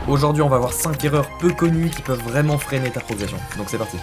Aujourd'hui, on va voir 5 erreurs peu connues qui peuvent vraiment freiner ta progression. Donc c'est parti.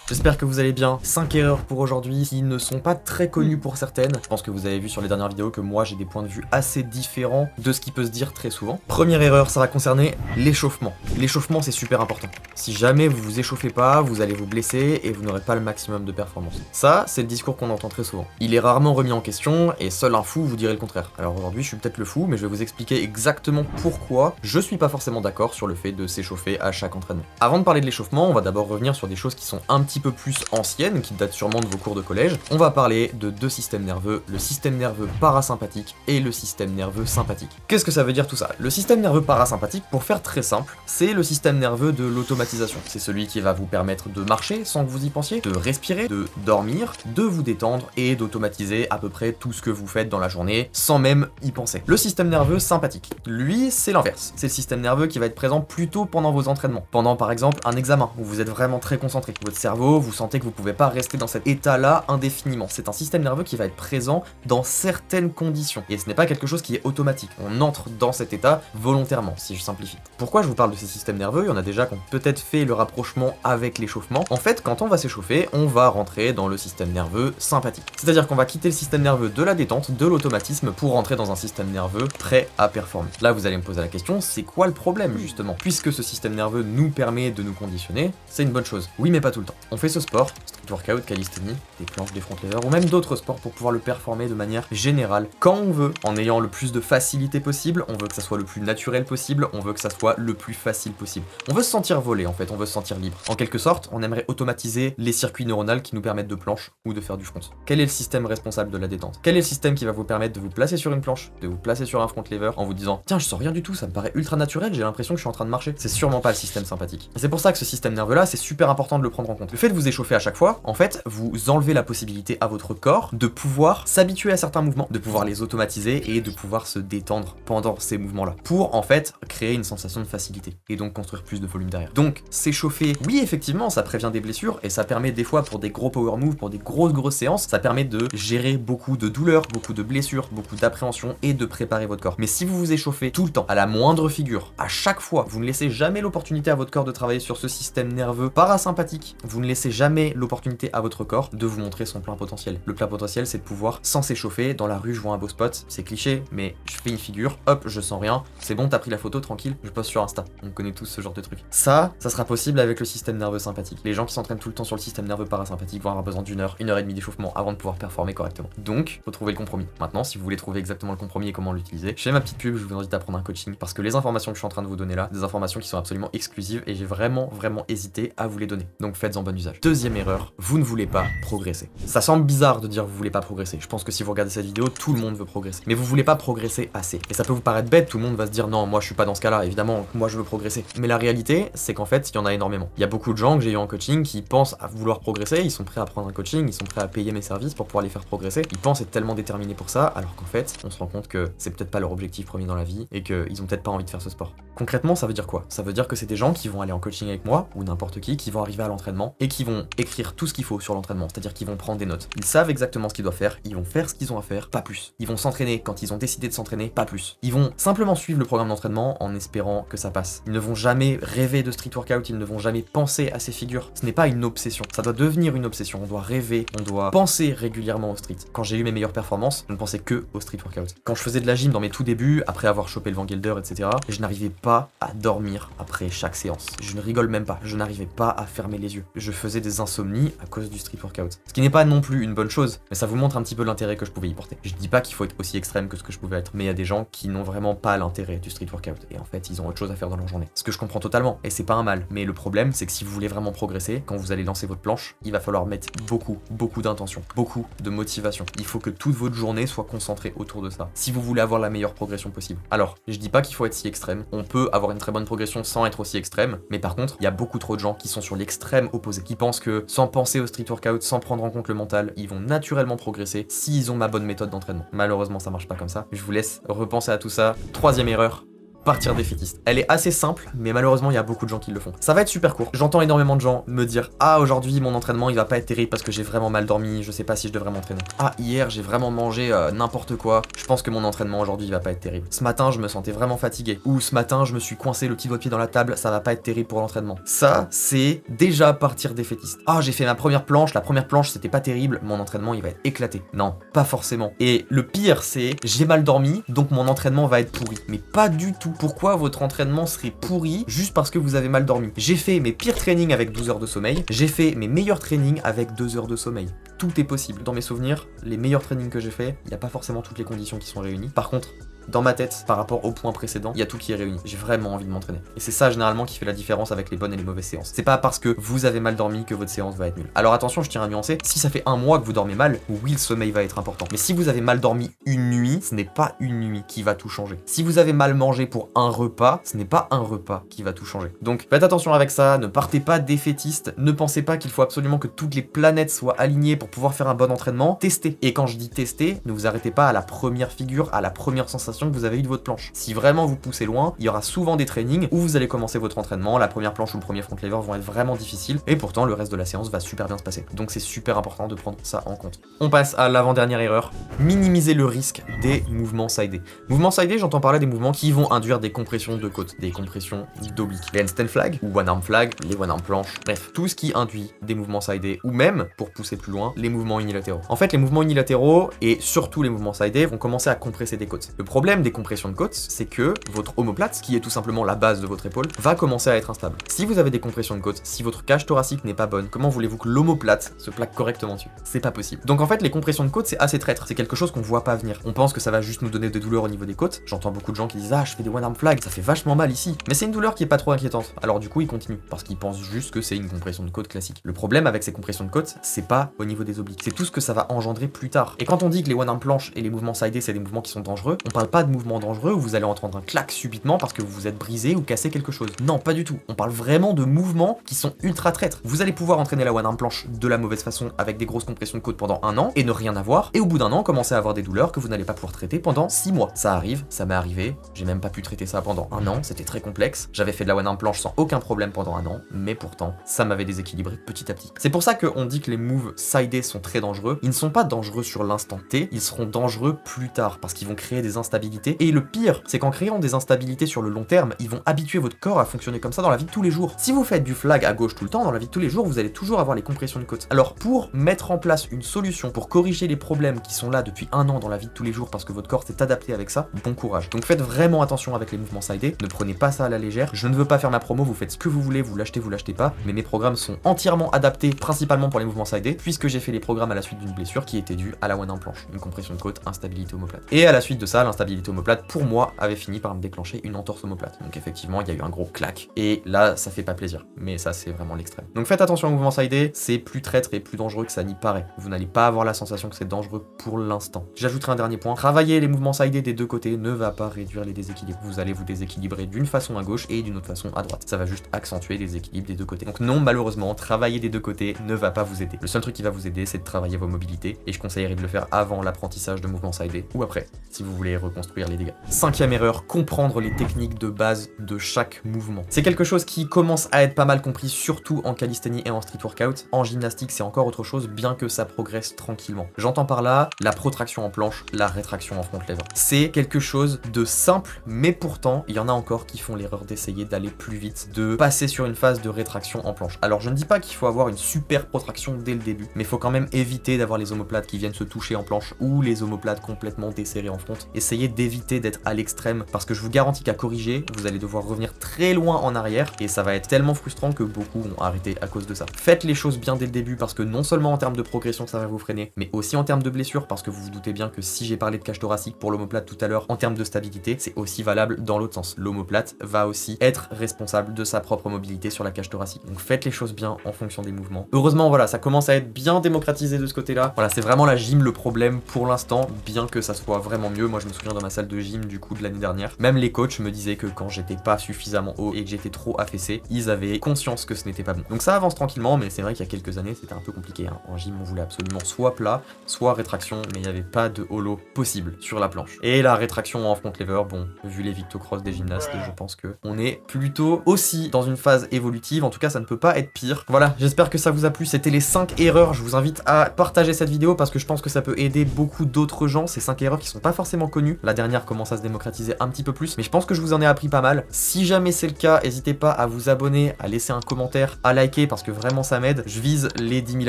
J'espère que vous allez bien. 5 erreurs pour aujourd'hui qui ne sont pas très connues pour certaines. Je pense que vous avez vu sur les dernières vidéos que moi j'ai des points de vue assez différents de ce qui peut se dire très souvent. Première erreur, ça va concerner l'échauffement. L'échauffement c'est super important. Si jamais vous vous échauffez pas, vous allez vous blesser et vous n'aurez pas le maximum de performance. Ça, c'est le discours qu'on entend très souvent. Il est rarement remis en question et seul un fou vous dirait le contraire. Alors aujourd'hui je suis peut-être le fou, mais je vais vous expliquer exactement pourquoi je suis pas forcément d'accord sur le fait de s'échauffer à chaque entraînement. Avant de parler de l'échauffement, on va d'abord revenir sur des choses qui sont un petit peu plus anciennes, qui datent sûrement de vos cours de collège. On va parler de deux systèmes nerveux, le système nerveux parasympathique et le système nerveux sympathique. Qu'est-ce que ça veut dire tout ça? Le système nerveux parasympathique, pour faire très simple, c'est le système nerveux de l'automatisation. C'est celui qui va vous permettre de marcher sans que vous y pensiez, de respirer, de dormir, de vous détendre et d'automatiser à peu près tout ce que vous faites dans la journée sans même y penser. Le système nerveux sympathique, lui, c'est l'inverse. C'est le système nerveux qui va être présent plutôt pendant vos entraînements. Pendant par exemple un examen où vous êtes vraiment très concentré. Votre cerveau, vous sentez que vous pouvez pas rester dans cet état-là indéfiniment. C'est un système nerveux qui va être présent dans certaines conditions. Et ce n'est pas quelque chose qui est automatique. On entre dans cet état volontairement, si je simplifie. Pourquoi je vous parle de ces systèmes nerveux? Il y en a déjà qui ont peut-être fait le rapprochement avec l'échauffement. En fait, quand on va s'échauffer, on va rentrer dans le système nerveux sympathique. C'est-à-dire qu'on va quitter le système nerveux de la détente, de l'automatisme, pour rentrer dans un système nerveux prêt à performer. Là, vous allez me poser la question, c'est quoi le problème, justement? Puisque ce système nerveux nous permet de nous conditionner, c'est une bonne chose. Oui, mais pas tout le temps. On fait ce sport, street workout, calisthénie, des planches, des front levers, ou même d'autres sports pour pouvoir le performer de manière générale, quand on veut, en ayant le plus de facilité possible, on veut que ça soit le plus naturel possible, on veut que ça soit le plus facile possible. On veut se sentir voler, en fait, on veut se sentir libre. En quelque sorte, on aimerait automatiser les circuits neuronaux qui nous permettent de planche ou de faire du front. Quel est le système responsable de la détente? Quel est le système qui va vous permettre de vous placer sur une planche, de vous placer sur un front lever en vous disant tiens, je sens rien du tout, ça me paraît ultra naturel, j'ai l'impression que je suis en train de marcher? C'est sûrement pas le système sympathique. Et c'est pour ça que ce système nerveux là, c'est super important de le prendre en compte. Le fait de vous échauffer à chaque fois, en fait, vous enlevez la possibilité à votre corps de pouvoir s'habituer à certains mouvements, de pouvoir les automatiser et de pouvoir se détendre pendant ces mouvements-là, pour en fait créer une sensation de facilité et donc construire plus de volume derrière. Donc s'échauffer, oui effectivement, ça prévient des blessures et ça permet des fois pour des gros power moves, pour des grosses séances, ça permet de gérer beaucoup de douleurs, beaucoup de blessures, beaucoup d'appréhension et de préparer votre corps. Mais si vous vous échauffez tout le temps, à la moindre figure, à chaque fois, vous ne laissez jamais l'opportunité à votre corps de travailler sur ce système nerveux parasympathique, vous ne laissez jamais l'opportunité à votre corps de vous montrer son plein potentiel. Le plein potentiel, c'est de pouvoir, sans s'échauffer, dans la rue, je vois un beau spot, c'est cliché, mais je fais une figure, hop, je sens rien, c'est bon, t'as pris la photo, tranquille, je poste sur Insta. On connaît tous ce genre de truc. Ça sera possible avec le système nerveux sympathique. Les gens qui s'entraînent tout le temps sur le système nerveux parasympathique vont avoir besoin d'une heure et demie d'échauffement avant de pouvoir performer correctement. Donc, faut trouver le compromis. Maintenant, si vous voulez trouver exactement le compromis et comment l'utiliser, je fais ma petite pub, je vous invite à prendre un coaching parce que les informations que je suis en train de vous donner là, des informations qui sont absolument exclusives et j'ai vraiment hésité à vous les donner. Donc faites-en bon usage. Deuxième erreur, vous ne voulez pas progresser. Ça semble bizarre de dire vous voulez pas progresser. Je pense que si vous regardez cette vidéo, tout le monde veut progresser. Mais vous voulez pas progresser assez. Et ça peut vous paraître bête, tout le monde va se dire non, moi je suis pas dans ce cas-là, évidemment, moi je veux progresser. Mais la réalité, c'est qu'en fait, il y en a énormément. Il y a beaucoup de gens que j'ai eu en coaching qui pensent à vouloir progresser, ils sont prêts à prendre un coaching, ils sont prêts à payer mes services pour pouvoir les faire progresser. Ils pensent être tellement déterminés pour ça, alors qu'en fait, on se rend compte que c'est peut-être pas leur objectif premier dans la vie et qu'ils ont peut-être pas envie de faire ce sport. Concrètement, ça veut dire quoi? Ça veut dire que c'est des gens qui vont aller en coaching avec moi, ou n'importe qui vont arriver à l'entraînement et qui vont écrire tout ce qu'il faut sur l'entraînement, c'est-à-dire qu'ils vont prendre des notes. Ils savent exactement ce qu'ils doivent faire, ils vont faire ce qu'ils ont à faire, pas plus. Ils vont s'entraîner quand ils ont décidé de s'entraîner, pas plus. Ils vont simplement suivre le programme d'entraînement en espérant que ça passe. Ils ne vont jamais rêver de street workout, ils ne vont jamais penser à ces figures. Ce n'est pas une obsession, ça doit devenir une obsession. On doit rêver, on doit penser régulièrement au street. Quand j'ai eu mes meilleures performances, je ne pensais que au street workout. Quand je faisais de la gym dans mes tout débuts, après avoir chopé le Van Gelder, etc., je n'arrivais pas à dormir après chaque séance. Je ne rigole même pas, je n'arrivais pas à fermer les yeux. Je faisais des insomnies à cause du street workout. Ce qui n'est pas non plus une bonne chose, mais ça vous montre un petit peu l'intérêt que je pouvais y porter. Je dis pas qu'il faut être aussi extrême que ce que je pouvais être, mais il y a des gens qui n'ont vraiment pas l'intérêt du street workout, et en fait ils ont autre chose à faire dans leur journée. Ce que je comprends totalement, et c'est pas un mal, mais le problème c'est que si vous voulez vraiment progresser, quand vous allez lancer votre planche, il va falloir mettre beaucoup d'intention, beaucoup de motivation. Il faut que toute votre journée soit concentrée autour de ça, si vous voulez avoir la meilleure progression possible. Alors, je dis pas qu'il faut être si extrême, on peut avoir une très bonne progression sans être aussi extrême, mais par contre, il y a beaucoup trop de gens qui sont sur l'extrême opposé, qui pensent que sans penser au street workout, sans prendre en compte le mental, ils vont naturellement progresser s'ils ont ma bonne méthode d'entraînement. Malheureusement, ça marche pas comme ça. Je vous laisse repenser à tout ça. Troisième erreur, partir défaitiste. Elle est assez simple, mais malheureusement il y a beaucoup de gens qui le font. Ça va être super court. J'entends énormément de gens me dire ah aujourd'hui mon entraînement il va pas être terrible parce que j'ai vraiment mal dormi, je sais pas si je devrais m'entraîner. Ah hier j'ai vraiment mangé n'importe quoi, je pense que mon entraînement aujourd'hui il va pas être terrible. Ce matin je me sentais vraiment fatigué. Ou ce matin je me suis coincé le petit doigt de pied dans la table, ça va pas être terrible pour l'entraînement. Ça c'est déjà partir défaitiste. Ah j'ai fait ma première planche, la première planche c'était pas terrible, mon entraînement il va être éclaté. Non, pas forcément. Et le pire c'est j'ai mal dormi donc mon entraînement va être pourri. Mais pas du tout. Pourquoi votre entraînement serait pourri juste parce que vous avez mal dormi? J'ai fait mes pires trainings avec 12 heures de sommeil, j'ai fait mes meilleurs trainings avec 2 heures de sommeil. Tout est possible. Dans mes souvenirs, les meilleurs trainings que j'ai fait, il n'y a pas forcément toutes les conditions qui sont réunies. Par contre, dans ma tête, par rapport au point précédent, il y a tout qui est réuni. J'ai vraiment envie de m'entraîner. Et c'est ça généralement qui fait la différence avec les bonnes et les mauvaises séances. C'est pas parce que vous avez mal dormi que votre séance va être nulle. Alors attention, je tiens à nuancer, si ça fait un mois que vous dormez mal, oui le sommeil va être important. Mais si vous avez mal dormi une nuit, ce n'est pas une nuit qui va tout changer. Si vous avez mal mangé pour un repas, ce n'est pas un repas qui va tout changer. Donc faites attention avec ça, ne partez pas défaitiste, ne pensez pas qu'il faut absolument que toutes les planètes soient alignées pour pouvoir faire un bon entraînement. Testez. Et quand je dis tester, ne vous arrêtez pas à la première figure, à la première sensation que vous avez eue de votre planche. Si vraiment vous poussez loin, il y aura souvent des trainings où vous allez commencer votre entraînement, la première planche ou le premier front lever vont être vraiment difficiles et pourtant le reste de la séance va super bien se passer. Donc c'est super important de prendre ça en compte. On passe à l'avant-dernière erreur, minimiser le risque des mouvements sidés. Mouvements sidés, j'entends parler des mouvements qui vont induire des compressions de côte, des compressions d'obliques. Les handstand flag ou one arm flag, les one arm planches, bref, tout ce qui induit des mouvements sidés ou même, pour pousser plus loin, les mouvements unilatéraux. En fait, les mouvements unilatéraux et surtout les mouvements sidés vont commencer à compresser des côtes. Le problème des compressions de côte, c'est que votre omoplate, qui est tout simplement la base de votre épaule, va commencer à être instable. Si vous avez des compressions de côte, si votre cage thoracique n'est pas bonne, comment voulez-vous que l'omoplate se plaque correctement dessus? C'est pas possible. Donc en fait, les compressions de côte, c'est assez traître. C'est quelque chose qu'on voit pas venir. On pense que ça va juste nous donner des douleurs au niveau des côtes. J'entends beaucoup de gens qui disent ah je fais des one arm flag, ça fait vachement mal ici. Mais c'est une douleur qui est pas trop inquiétante. Alors du coup, ils continuent parce qu'ils pensent juste que c'est une compression de côte classique. Le problème avec ces compressions de côte, c'est pas au niveau des obliques. C'est tout ce que ça va engendrer plus tard. Et quand on dit que les one arm planches et les mouvements sidés, c'est des mouvements qui sont dangereux, on parle pas de mouvements dangereux où vous allez entendre un clac subitement parce que vous vous êtes brisé ou cassé quelque chose. Non, pas du tout. On parle vraiment de mouvements qui sont ultra traîtres. Vous allez pouvoir entraîner la one arm planche de la mauvaise façon avec des grosses compressions de côte pendant 1 an et ne rien avoir. Et au bout d'1 an, commencer à avoir des douleurs que vous n'allez pas pouvoir traiter pendant 6 mois. Ça arrive, ça m'est arrivé. J'ai même pas pu traiter ça pendant 1 an. C'était très complexe. J'avais fait de la one arm planche sans aucun problème pendant 1 an, mais pourtant, ça m'avait déséquilibré petit à petit. C'est pour ça qu'on dit que les moves sidés sont très dangereux. Ils ne sont pas dangereux sur l'instant T, ils seront dangereux plus tard parce qu'ils vont créer des instabilités. Et le pire, c'est qu'en créant des instabilités sur le long terme, ils vont habituer votre corps à fonctionner comme ça dans la vie de tous les jours. Si vous faites du flag à gauche tout le temps, dans la vie de tous les jours, vous allez toujours avoir les compressions de côte. Alors pour mettre en place une solution, pour corriger les problèmes qui sont là depuis 1 an dans la vie de tous les jours parce que votre corps s'est adapté avec ça, bon courage. Donc faites vraiment attention avec les mouvements sidés, ne prenez pas ça à la légère. Je ne veux pas faire ma promo, vous faites ce que vous voulez, vous l'achetez pas, mais mes programmes sont entièrement adaptés principalement pour les mouvements sidés, puisque j'ai fait les programmes à la suite d'une blessure qui était due à la one arm planche, une compression de côte, instabilité omoplate. Et à la suite de ça, l'instabilité omoplate, pour moi, avait fini par me déclencher une entorse omoplate. Donc effectivement, il y a eu un gros clac. Et là, ça fait pas plaisir. Mais ça, c'est vraiment l'extrême. Donc faites attention aux mouvements sidés, c'est plus traître et plus dangereux que ça n'y paraît. Vous n'allez pas avoir la sensation que c'est dangereux pour l'instant. J'ajouterai un dernier point. Travailler les mouvements sidés des deux côtés ne va pas réduire les déséquilibres. Vous allez vous déséquilibrer d'une façon à gauche et d'une autre façon à droite. Ça va juste accentuer les équilibres des deux côtés. Donc non, malheureusement, travailler des deux côtés ne va pas vous aider. Le seul truc qui va vous aider, c'est de travailler vos mobilités. Et je conseillerais de le faire avant l'apprentissage de mouvements sidés ou après, si vous voulez reconstruire les dégâts. 5e erreur, comprendre les techniques de base de chaque mouvement. C'est quelque chose qui commence à être pas mal compris, surtout en calisthénie et en street workout. En gymnastique, c'est encore autre chose, bien que ça progresse tranquillement. J'entends par là la protraction en planche, la rétraction en front lever. C'est quelque chose de simple, mais pourtant, il y en a encore qui font l'erreur d'essayer d'aller plus vite, de passer sur une phase de rétraction en planche. Alors je ne dis pas qu'il faut avoir une super protraction dès le début, mais il faut quand même éviter d'avoir les omoplates qui viennent se toucher en planche ou les omoplates complètement desserrées en front. Essayez d'éviter d'être à l'extrême, parce que je vous garantis qu'à corriger, vous allez devoir revenir très loin en arrière, et ça va être tellement frustrant que beaucoup vont arrêter à cause de ça. Faites les choses bien dès le début, parce que non seulement en termes de progression ça va vous freiner, mais aussi en termes de blessure, parce que vous vous doutez bien que si j'ai parlé de cage thoracique pour l'omoplate tout à l'heure, en termes de stabilité, c'est aussi valable dans l'autre sens. L'omoplate va aussi être responsable de sa propre mobilité sur la cage thoracique. Donc faites les choses bien en fonction des mouvements. Heureusement, voilà, ça commence à être bien démocratisé de ce côté-là. Voilà, c'est vraiment la gym le problème pour l'instant, bien que ça soit vraiment mieux. Moi, je me souviens dans ma salle de gym du coup de l'année dernière. Même les coachs me disaient que quand j'étais pas suffisamment haut et que j'étais trop affaissé, ils avaient conscience que ce n'était pas bon. Donc ça avance tranquillement, mais c'est vrai qu'il y a quelques années c'était un peu compliqué, hein. En gym on voulait absolument soit plat, soit rétraction, mais il n'y avait pas de holo possible sur la planche. Et la rétraction en front lever, bon, vu les victocross des gymnastes, je pense que on est plutôt aussi dans une phase évolutive, en tout cas ça ne peut pas être pire. Voilà, j'espère que ça vous a plu, c'était les 5 erreurs, je vous invite à partager cette vidéo parce que je pense que ça peut aider beaucoup d'autres gens, ces 5 erreurs qui sont pas forcément connues. La dernière commence à se démocratiser un petit peu plus, mais je pense que je vous en ai appris pas mal. Si jamais c'est le cas, n'hésitez pas à vous abonner, à laisser un commentaire, à liker parce que vraiment ça m'aide. Je vise les 10 000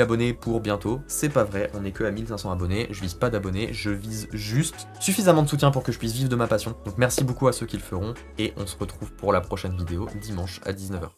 abonnés pour bientôt, c'est pas vrai, on est que à 1500 abonnés, je vise pas d'abonnés, je vise juste suffisamment de soutien pour que je puisse vivre de ma passion. Donc merci beaucoup à ceux qui le feront et on se retrouve pour la prochaine vidéo dimanche à 19h.